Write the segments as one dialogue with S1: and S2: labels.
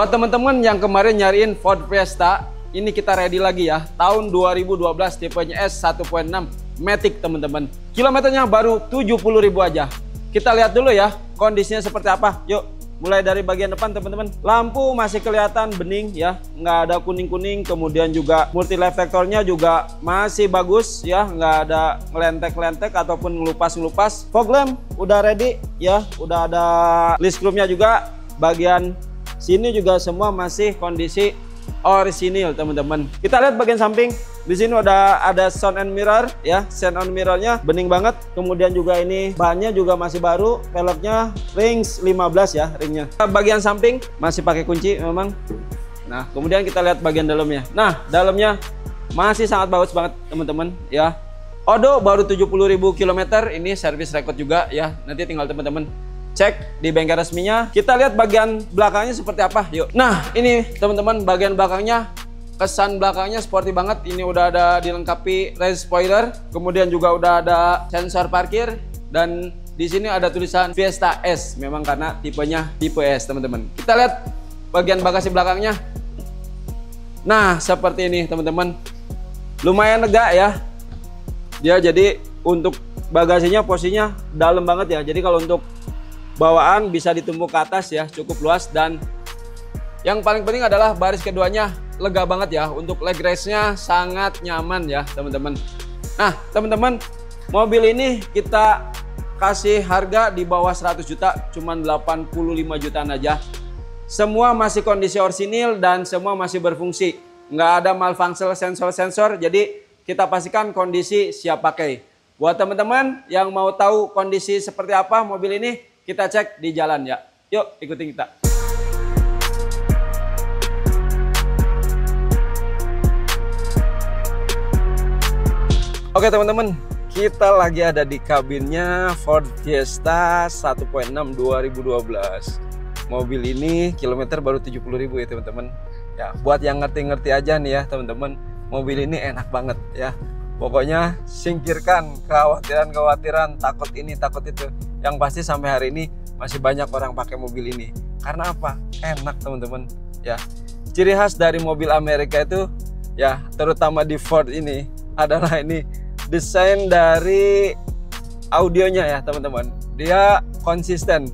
S1: Buat teman-teman yang kemarin nyariin Ford Fiesta, ini kita ready lagi ya. Tahun 2012 tipenya S 1.6 Matic teman-teman. Kilometernya baru 70.000 aja. Kita lihat dulu ya kondisinya seperti apa. Yuk, mulai dari bagian depan teman-teman. Lampu masih kelihatan bening ya, nggak ada kuning-kuning. Kemudian juga multi reflektornya juga masih bagus ya, nggak ada ngelentek-lentek ataupun ngelupas-ngelupas. Fog lamp udah ready ya, udah ada list chrome-nya juga. Bagian sini juga semua masih kondisi orisinil teman-teman. Kita lihat bagian samping. Di sini udah ada sound and mirror ya, sound and mirrornya bening banget. Kemudian juga ini bannya juga masih baru, velgnya rings 15 ya ringnya. Bagian samping masih pakai kunci memang. Nah, kemudian kita lihat bagian dalamnya. Nah, dalamnya masih sangat bagus banget teman-teman ya. Odo baru 70.000 km, ini service record juga ya. Nanti tinggal teman-teman cek di bengkel resminya. Kita lihat bagian belakangnya seperti apa. Yuk. Nah, ini teman-teman bagian belakangnya. Kesan belakangnya sporty banget. Ini udah ada dilengkapi race spoiler, kemudian juga udah ada sensor parkir, dan di sini ada tulisan Fiesta S. Memang karena tipenya tipe S, teman-teman. Kita lihat bagian bagasi belakangnya. Nah, seperti ini, teman-teman. Lumayan lega ya. Dia jadi untuk bagasinya posisinya dalam banget ya. Jadi kalau untuk bawaan bisa ditumpuk ke atas ya, cukup luas. Dan yang paling penting adalah baris keduanya lega banget ya. Untuk leg race-nya sangat nyaman ya teman-teman. Nah teman-teman, mobil ini kita kasih harga di bawah 100 juta, cuman 85 jutaan aja. Semua masih kondisi orisinil dan semua masih berfungsi, nggak ada malfunction sensor-sensor. Jadi kita pastikan kondisi siap pakai. Buat teman-teman yang mau tahu kondisi seperti apa mobil ini, kita cek di jalan ya. Yuk ikutin kita. Oke teman-teman, kita lagi ada di kabinnya Ford Fiesta 1.6 2012. Mobil ini kilometer baru 70.000 ya teman-teman. Ya, buat yang ngerti-ngerti aja nih ya teman-teman, mobil ini enak banget ya. Pokoknya singkirkan kekhawatiran-kekhawatiran, takut ini takut itu. Yang pasti sampai hari ini masih banyak orang pakai mobil ini. Karena apa? Enak teman-teman ya. Ciri khas dari mobil Amerika itu ya, terutama di Ford ini adalah ini desain dari audionya ya teman-teman. Dia konsisten,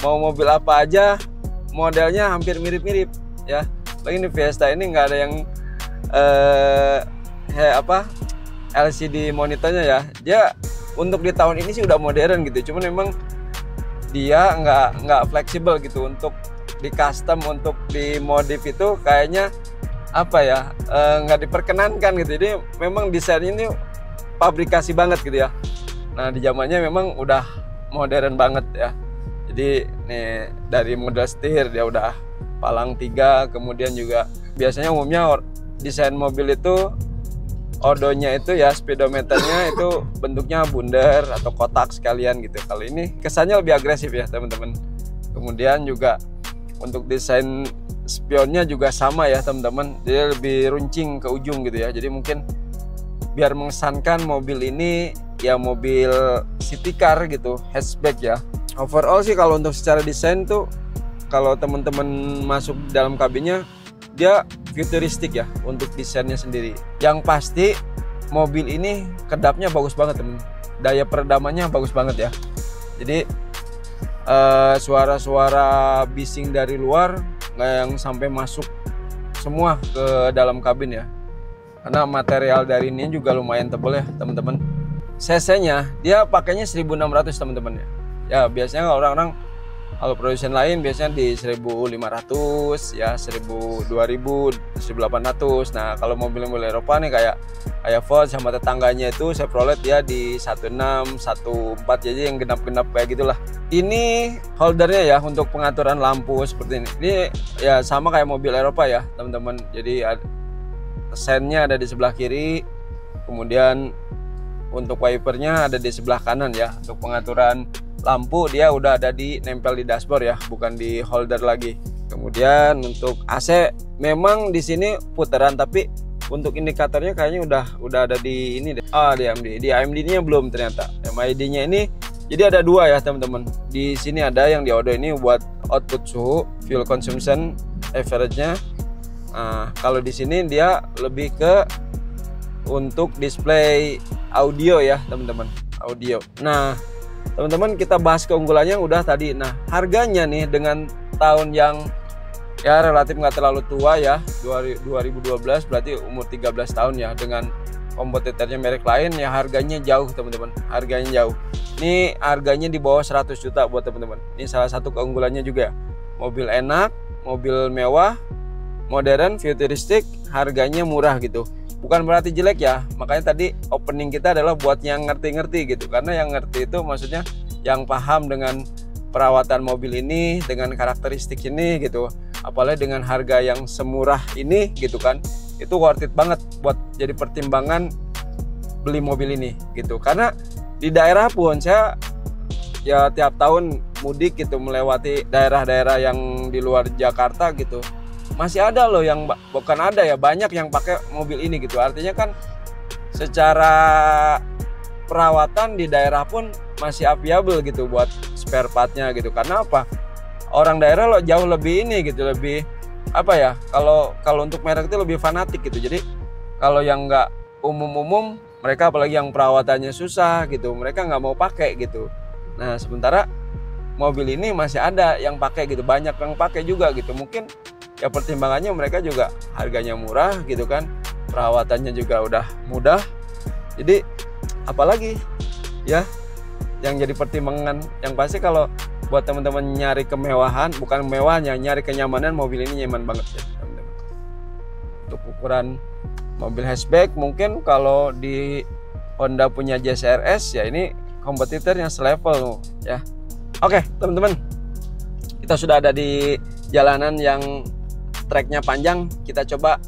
S1: mau mobil apa aja modelnya hampir mirip-mirip ya. Lagi ini Fiesta ini nggak ada yang LCD monitornya ya. Dia untuk di tahun ini sih udah modern gitu, cuman memang dia nggak fleksibel gitu untuk di custom, untuk di modif itu kayaknya apa ya, nggak diperkenankan gitu. Jadi memang desainnya ini pabrikasi banget gitu ya. Nah di zamannya memang udah modern banget ya. Jadi nih dari model setir dia udah palang 3, kemudian juga biasanya umumnya desain mobil itu odonya itu ya, speedometernya itu bentuknya bundar atau kotak sekalian gitu. Kalau ini kesannya lebih agresif ya teman-teman. Kemudian juga untuk desain spionnya juga sama ya teman-teman, dia lebih runcing ke ujung gitu ya. Jadi mungkin biar mengesankan mobil ini ya mobil city car gitu, hatchback ya. Overall sih kalau untuk secara desain tuh, kalau teman-teman masuk dalam kabinnya dia futuristik ya untuk desainnya sendiri. Yang pasti mobil ini kedapnya bagus banget teman, daya peredamannya bagus banget ya. Jadi suara-suara bising dari luar nggak yang sampai masuk semua ke dalam kabin ya. Karena material dari ini juga lumayan tebal ya teman-teman. CC-nya dia pakainya 1600 teman-teman ya. Ya biasanya orang-orang kalau produsen lain biasanya di 1500 ya, 1000, 2000, 1800. Nah kalau mobil-mobil Eropa nih kayak Ford sama tetangganya itu Chevrolet ya di 16, 14, jadi yang genap-genap kayak gitulah. Ini holdernya ya untuk pengaturan lampu seperti ini. Ini ya sama kayak mobil Eropa ya teman-teman. Jadi sennya ada di sebelah kiri, kemudian untuk wipernya ada di sebelah kanan ya. Untuk pengaturan lampu dia udah ada di nempel di dashboard ya, bukan di holder lagi. Kemudian untuk AC memang di sini putaran, tapi untuk indikatornya kayaknya udah ada di ini deh. Di AMD. Di AMD-nya belum ternyata. MID-nya ini jadi ada dua ya teman-teman. Di sini ada yang diodo ini buat output suhu, fuel consumption. average-nya. Kalau di sini dia lebih ke untuk display audio ya teman-teman, audio. Nah teman-teman, kita bahas keunggulannya udah tadi. Nah harganya nih dengan tahun yang ya relatif nggak terlalu tua ya, 2012, berarti umur 13 tahun ya, dengan kompetitornya merek lain ya, harganya jauh teman-teman, harganya jauh. Ini harganya di bawah 100 juta buat teman-teman. Ini salah satu keunggulannya juga. Mobil enak, mobil mewah, modern, futuristik, harganya murah gitu. Bukan berarti jelek ya, makanya tadi opening kita adalah buat yang ngerti-ngerti gitu. Karena yang ngerti itu maksudnya yang paham dengan perawatan mobil ini, dengan karakteristik ini gitu. Apalagi dengan harga yang semurah ini gitu kan, itu worth it banget buat jadi pertimbangan beli mobil ini gitu. Karena di daerah pun saya ya tiap tahun mudik gitu, melewati daerah-daerah yang di luar Jakarta gitu, masih ada loh yang, bukan ada ya, banyak yang pakai mobil ini gitu. Artinya kan secara perawatan di daerah pun masih available gitu buat spare partnya gitu. Karena apa? Orang daerah lo jauh lebih ini gitu, lebih apa ya, kalau untuk merek itu lebih fanatik gitu. Jadi kalau yang nggak umum-umum, mereka apalagi yang perawatannya susah gitu, mereka nggak mau pakai gitu. Nah sementara mobil ini masih ada yang pakai gitu, banyak yang pakai juga gitu. Mungkin ya pertimbangannya mereka juga harganya murah gitu kan, perawatannya juga udah mudah. Jadi apalagi ya yang jadi pertimbangan. Yang pasti kalau buat teman-teman nyari kemewahan, bukan mewahnya, nyari kenyamanan, mobil ini nyaman banget ya teman-teman. Untuk ukuran mobil hatchback, mungkin kalau di Honda punya JCRS ya ini kompetitor yang selevel ya. Oke teman-teman, kita sudah ada di jalanan yang treknya panjang. Kita coba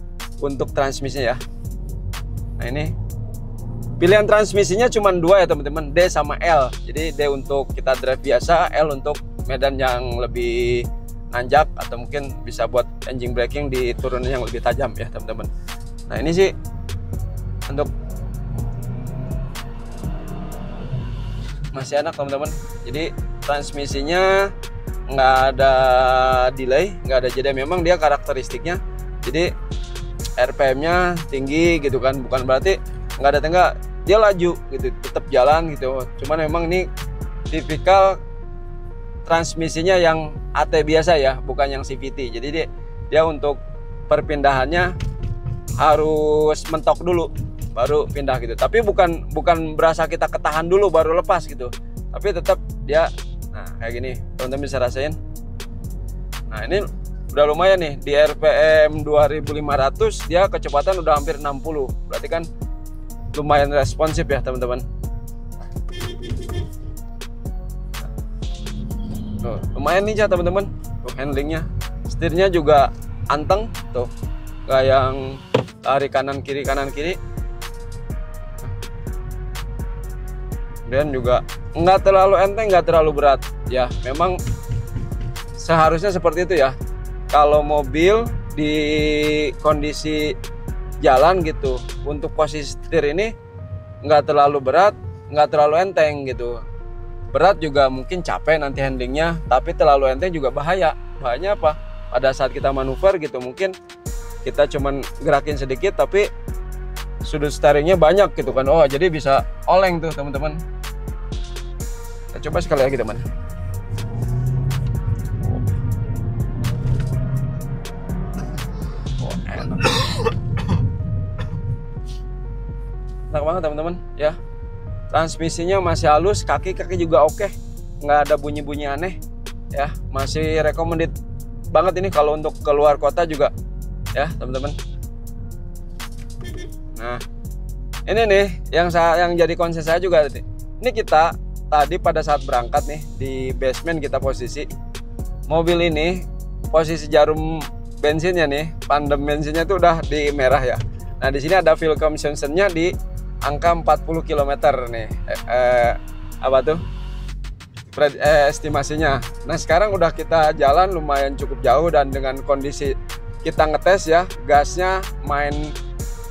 S1: untuk transmisinya ya. Nah ini pilihan transmisinya cuma dua ya teman-teman, D sama L. Jadi D untuk kita drive biasa, L untuk medan yang lebih nanjak, atau mungkin bisa buat engine braking di turunan yang lebih tajam ya teman-teman. Nah ini sih untuk masih enak teman-teman. Jadi transmisinya nggak ada delay, nggak ada jeda. Memang dia karakteristiknya, jadi RPM-nya tinggi gitu kan, bukan berarti nggak ada tengah dia laju gitu, tetap jalan gitu. Cuman memang ini tipikal transmisinya yang AT biasa ya, bukan yang CVT. Jadi dia untuk perpindahannya harus mentok dulu baru pindah gitu. Tapi bukan berasa kita ketahan dulu baru lepas gitu. Tapi tetap dia, nah kayak gini teman-teman bisa rasain. Nah ini udah lumayan nih, di RPM 2500 dia kecepatan udah hampir 60. Berarti kan lumayan responsif ya teman-teman. Tuh, lumayan nih ya teman-teman. Tuh handlingnya, setirnya juga anteng tuh, gak yang lari kanan kiri. Dan juga nggak terlalu enteng, nggak terlalu berat ya. Memang seharusnya seperti itu ya. Kalau mobil di kondisi jalan gitu, untuk posisi setir ini nggak terlalu berat, nggak terlalu enteng gitu. Berat juga mungkin capek nanti handlingnya, tapi terlalu enteng juga bahaya. Bahayanya apa? Pada saat kita manuver gitu, mungkin kita cuman gerakin sedikit tapi sudut steeringnya banyak gitu kan. Oh jadi bisa oleng tuh teman-teman. Kita coba sekali lagi teman. Oh, enak. Enak banget teman-teman ya. Transmisinya masih halus, kaki juga oke, nggak ada bunyi-bunyi aneh ya. Masih recommended banget ini kalau untuk keluar kota juga ya teman-teman. Nah ini nih yang jadi concern saya juga. Ini kita tadi pada saat berangkat nih di basement, kita posisi mobil ini, posisi jarum bensinnya nih, pandem bensinnya tuh udah di merah ya. Nah di sini ada fuel consumption-nya di angka 40 km nih, apa tuh estimasinya. Nah sekarang udah kita jalan lumayan cukup jauh, dan dengan kondisi kita ngetes ya, gasnya main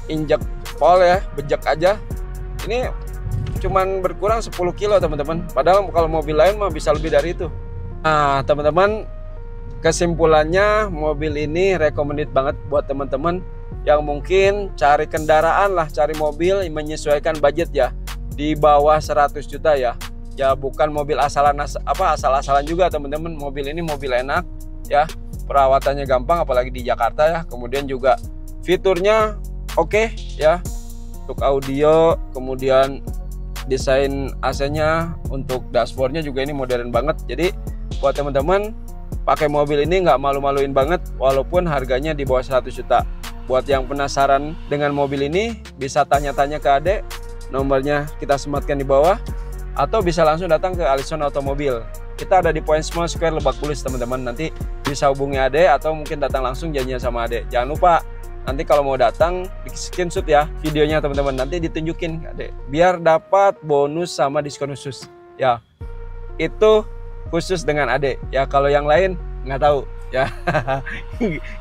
S1: injek pol ya, bejek aja, ini cuman berkurang 10 kilo teman-teman. Padahal kalau mobil lain mah bisa lebih dari itu. Nah teman-teman, Kesimpulannya, mobil ini recommended banget buat teman-teman yang mungkin cari kendaraan lah, cari mobil menyesuaikan budget ya, di bawah 100 juta ya. Ya bukan mobil asal-asalan juga teman-teman. Mobil ini mobil enak ya, perawatannya gampang apalagi di Jakarta ya. Kemudian juga fiturnya oke ya, untuk audio, kemudian desain AC-nya, untuk dashboardnya juga ini modern banget. Jadi buat teman-teman pakai mobil ini nggak malu-maluin banget walaupun harganya di bawah 100 juta. Buat yang penasaran dengan mobil ini bisa tanya-tanya ke Ade, nomornya kita sematkan di bawah, atau bisa langsung datang ke Allison Automobil. Kita ada di Point Small Square Lebak Bulus teman-teman. Nanti bisa hubungi Ade atau mungkin datang langsung janjian sama Ade. Jangan lupa nanti kalau mau datang di screenshot ya videonya teman-teman, nanti ditunjukin Ade biar dapat bonus sama diskon khusus ya. Itu khusus dengan Ade ya, kalau yang lain nggak tahu ya.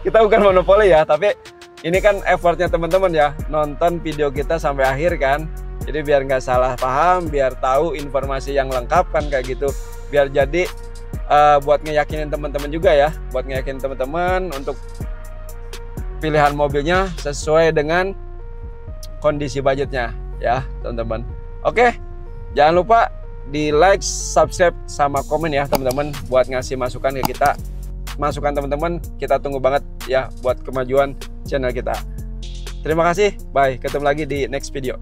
S1: Kita bukan monopoli ya, tapi ini kan effortnya teman-teman ya, nonton video kita sampai akhir kan. Jadi biar nggak salah paham, biar tahu informasi yang lengkap kan kayak gitu, biar jadi buat ngeyakinin teman-teman juga ya, buat ngeyakinin teman-teman untuk pilihan mobilnya sesuai dengan kondisi budgetnya ya teman-teman. Oke, jangan lupa di like, subscribe, sama komen ya teman-teman, buat ngasih masukan ke kita. Masukan teman-teman kita tunggu banget ya buat kemajuan channel kita. Terima kasih, bye, ketemu lagi di next video.